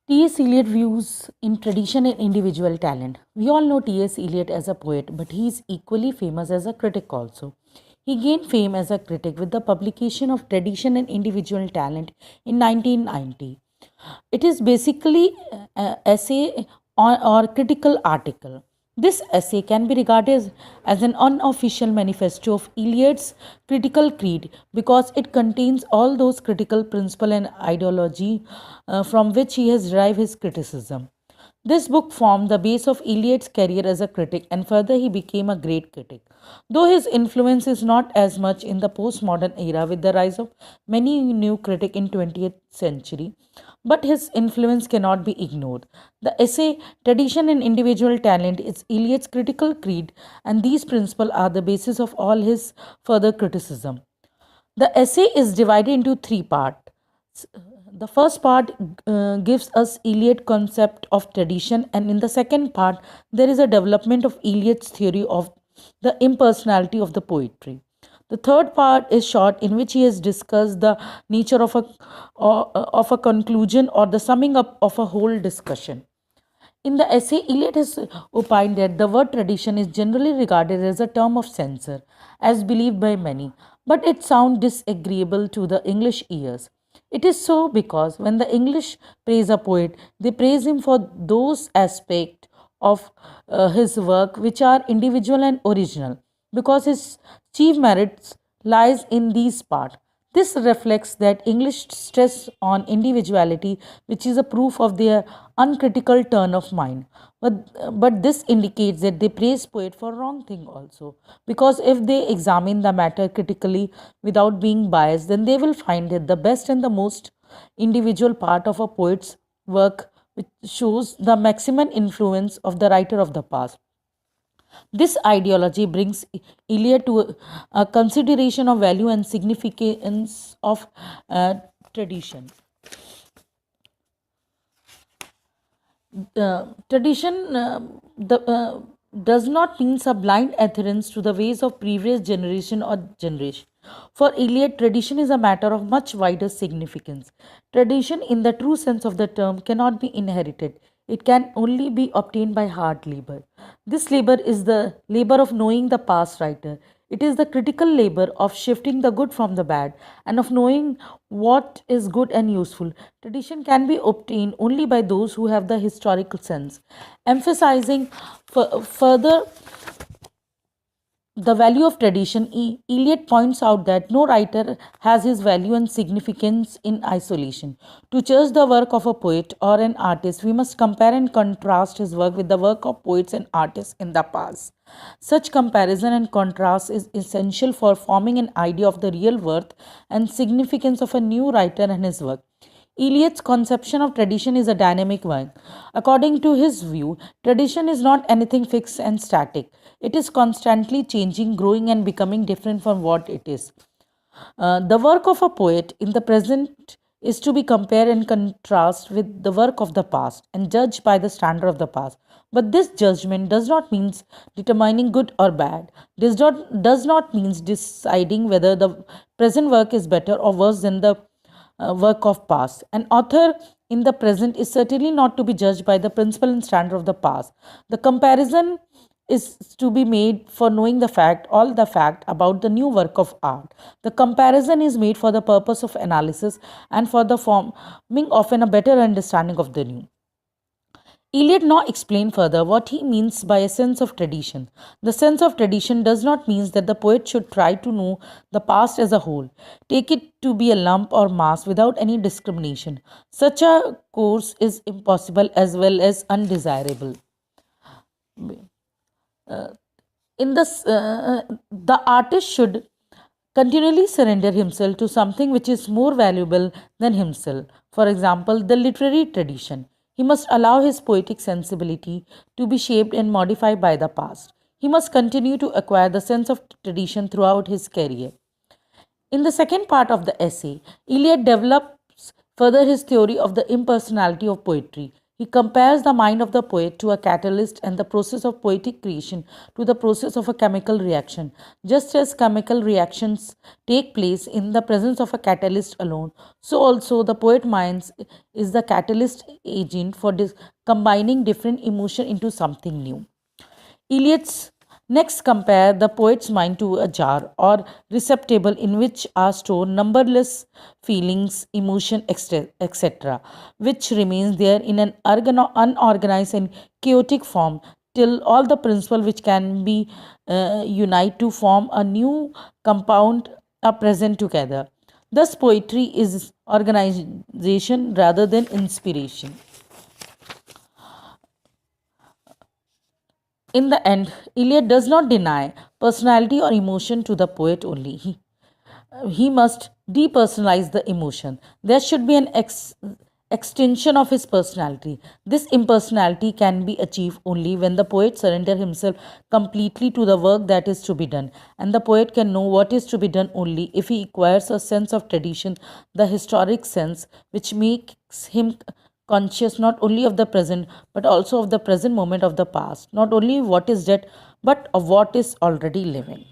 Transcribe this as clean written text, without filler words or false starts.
T.S. Eliot views in tradition and individual talent. We all know T.S. Eliot as a poet, but he is equally famous as a critic also. He gained fame as a critic with the publication of Tradition and Individual Talent in 1990. It is basically an essay or critical article. This essay can be regarded as an unofficial manifesto of Eliot's critical creed because it contains all those critical principles and ideology from which he has derived his criticism. This book formed the base of Eliot's career as a critic, and further, he became a great critic. Though his influence is not as much in the postmodern era with the rise of many new critics in 20th century, but his influence cannot be ignored. The essay Tradition and Individual Talent is Eliot's critical creed, and these principles are the basis of all his further criticism. The essay is divided into three parts. The first part gives us Eliot concept of tradition, and in the second part there is a development of Eliot's theory of the impersonality of the poetry. The third part is short, in which he has discussed the nature of a conclusion or the summing up of a whole discussion. In the essay, Eliot has opined that the word tradition is generally regarded as a term of censor, as believed by many, but it sounds disagreeable to the English ears. It is so because when the English praise a poet, they praise him for those aspects of his work which are individual and original, because his chief merits lies in these parts. This reflects that English stress on individuality, which is a proof of their uncritical turn of mind. But this indicates that they praise poet for wrong thing also. Because if they examine the matter critically without being biased, then they will find that the best and the most individual part of a poet's work which shows the maximum influence of the writer of the past. This ideology brings Eliot to a consideration of value and significance of tradition. Tradition does not mean a blind adherence to the ways of previous generation or generation. For Eliot, tradition is a matter of much wider significance. Tradition, in the true sense of the term, cannot be inherited. It can only be obtained by hard labor. This labor is the labor of knowing the past writer. It is the critical labor of shifting the good from the bad and of knowing what is good and useful. Tradition can be obtained only by those who have the historical sense. Emphasizing further the value of tradition, Eliot points out that no writer has his value and significance in isolation. To judge the work of a poet or an artist, we must compare and contrast his work with the work of poets and artists in the past. Such comparison and contrast is essential for forming an idea of the real worth and significance of a new writer and his work. Eliot's conception of tradition is a dynamic one. According to his view, tradition is not anything fixed and static. It is constantly changing, growing, and becoming different from what it is. The work of a poet in the present is to be compared and contrast with the work of the past and judged by the standard of the past. But this judgment does not mean determining good or bad. This does not mean deciding whether the present work is better or worse than the work of past. An author in the present is certainly not to be judged by the principle and standard of the past. The comparison is to be made for knowing all the fact about the new work of art. The comparison is made for the purpose of analysis and for the forming of a better understanding of the new. Eliot now explained further what he means by a sense of tradition. The sense of tradition does not mean that the poet should try to know the past as a whole, take it to be a lump or mass without any discrimination. Such a course is impossible as well as undesirable. The artist should continually surrender himself to something which is more valuable than himself. For example, the literary tradition. He must allow his poetic sensibility to be shaped and modified by the past. He must continue to acquire the sense of tradition throughout his career. In the second part of the essay, Eliot develops further his theory of the impersonality of poetry. He compares the mind of the poet to a catalyst and the process of poetic creation to the process of a chemical reaction. Just as chemical reactions take place in the presence of a catalyst alone, so also the poet mind is the catalyst agent for combining different emotion into something new. Eliot's next compare the poet's mind to a jar or receptacle in which are stored numberless feelings, emotion, etc., which remains there in an unorganized and chaotic form till all the principle which can be unite to form a new compound are present together. Thus, poetry is organization rather than inspiration. In the end, Eliot does not deny personality or emotion to the poet only. He must depersonalize the emotion. There should be an extension of his personality. This impersonality can be achieved only when the poet surrenders himself completely to the work that is to be done. And the poet can know what is to be done only if he acquires a sense of tradition, the historic sense, which makes him conscious not only of the present but also of the present moment of the past, not only what is dead but of what is already living.